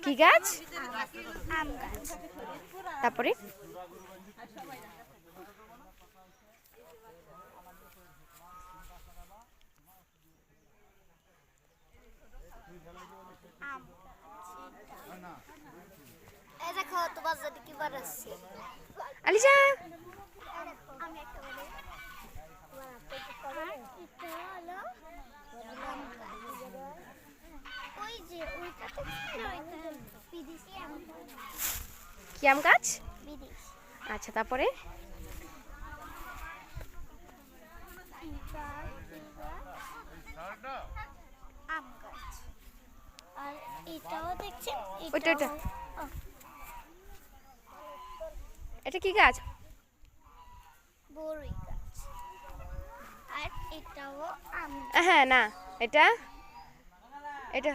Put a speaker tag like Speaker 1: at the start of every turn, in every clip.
Speaker 1: কি গাছ?
Speaker 2: আম গাছ।
Speaker 1: তারপরে
Speaker 2: এই দেখো তোমার জন্য কি বানাচ্ছি।
Speaker 1: আলিশা
Speaker 2: আমি একটা বলি। এটা হলো আম গাছ। ওই যে ওইটা তো ছিল, ওইটা বিদেশি আম গাছ।
Speaker 1: কি আম গাছ?
Speaker 2: বিদেশি।
Speaker 1: আচ্ছা তারপরে
Speaker 2: এটা আম গাছ। আর এটাও দেখছেন,
Speaker 1: ওইটা, ওইটা।
Speaker 2: ও,
Speaker 1: এটা কি গাছ?
Speaker 2: বড়ই গাছ। আর এটাও আম গাছ।
Speaker 1: হ্যাঁ না এটা এটা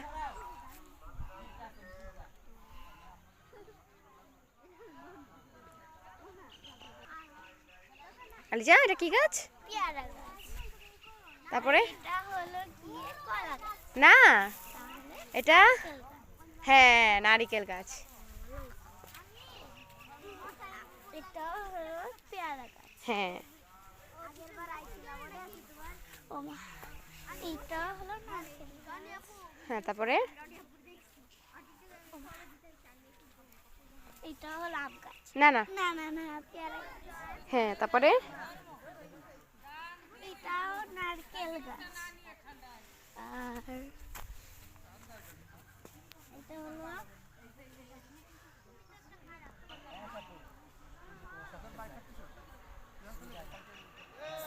Speaker 1: আলিশা এটা কি গাছ?
Speaker 2: পেয়ারা গাছ।
Speaker 1: তারপরে
Speaker 2: এটা হলো গিয়ে কলা গাছ।
Speaker 1: না
Speaker 2: তাহলে
Speaker 1: এটা
Speaker 2: তেল গাছ।
Speaker 1: হ্যাঁ নারিকেল গাছ।
Speaker 2: এটাও হলো পেয়ারা গাছ।
Speaker 1: হ্যাঁ
Speaker 2: ও মা, এটা হলো নারকেল গাছ।
Speaker 1: হ্যাঁ তারপরে
Speaker 2: এটা হলো আম গাছ।
Speaker 1: না না
Speaker 2: না না না, পেয়ারা গাছ।
Speaker 1: হ্যাঁ তারপরে
Speaker 2: এটাও নারকেল গাছ। আর এটা হলো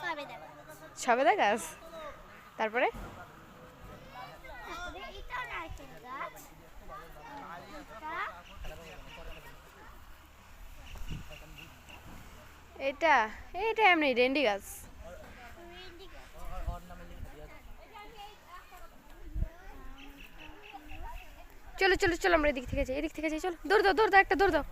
Speaker 2: সবেদা গাছ।
Speaker 1: সবেদা গাছ। তারপরে
Speaker 2: তারপরে এটাও নারকেল গাছ।
Speaker 1: এটা এটা এমনি রেন্ডি গাছ।
Speaker 2: ভেন্ডি গাছ।
Speaker 1: চলো চলো চলো আমরা এদিক থেকে যাই, এদিক থেকে যাই, চলো দৌড় দাও দৌড় দাও, একটা দৌড় দাও।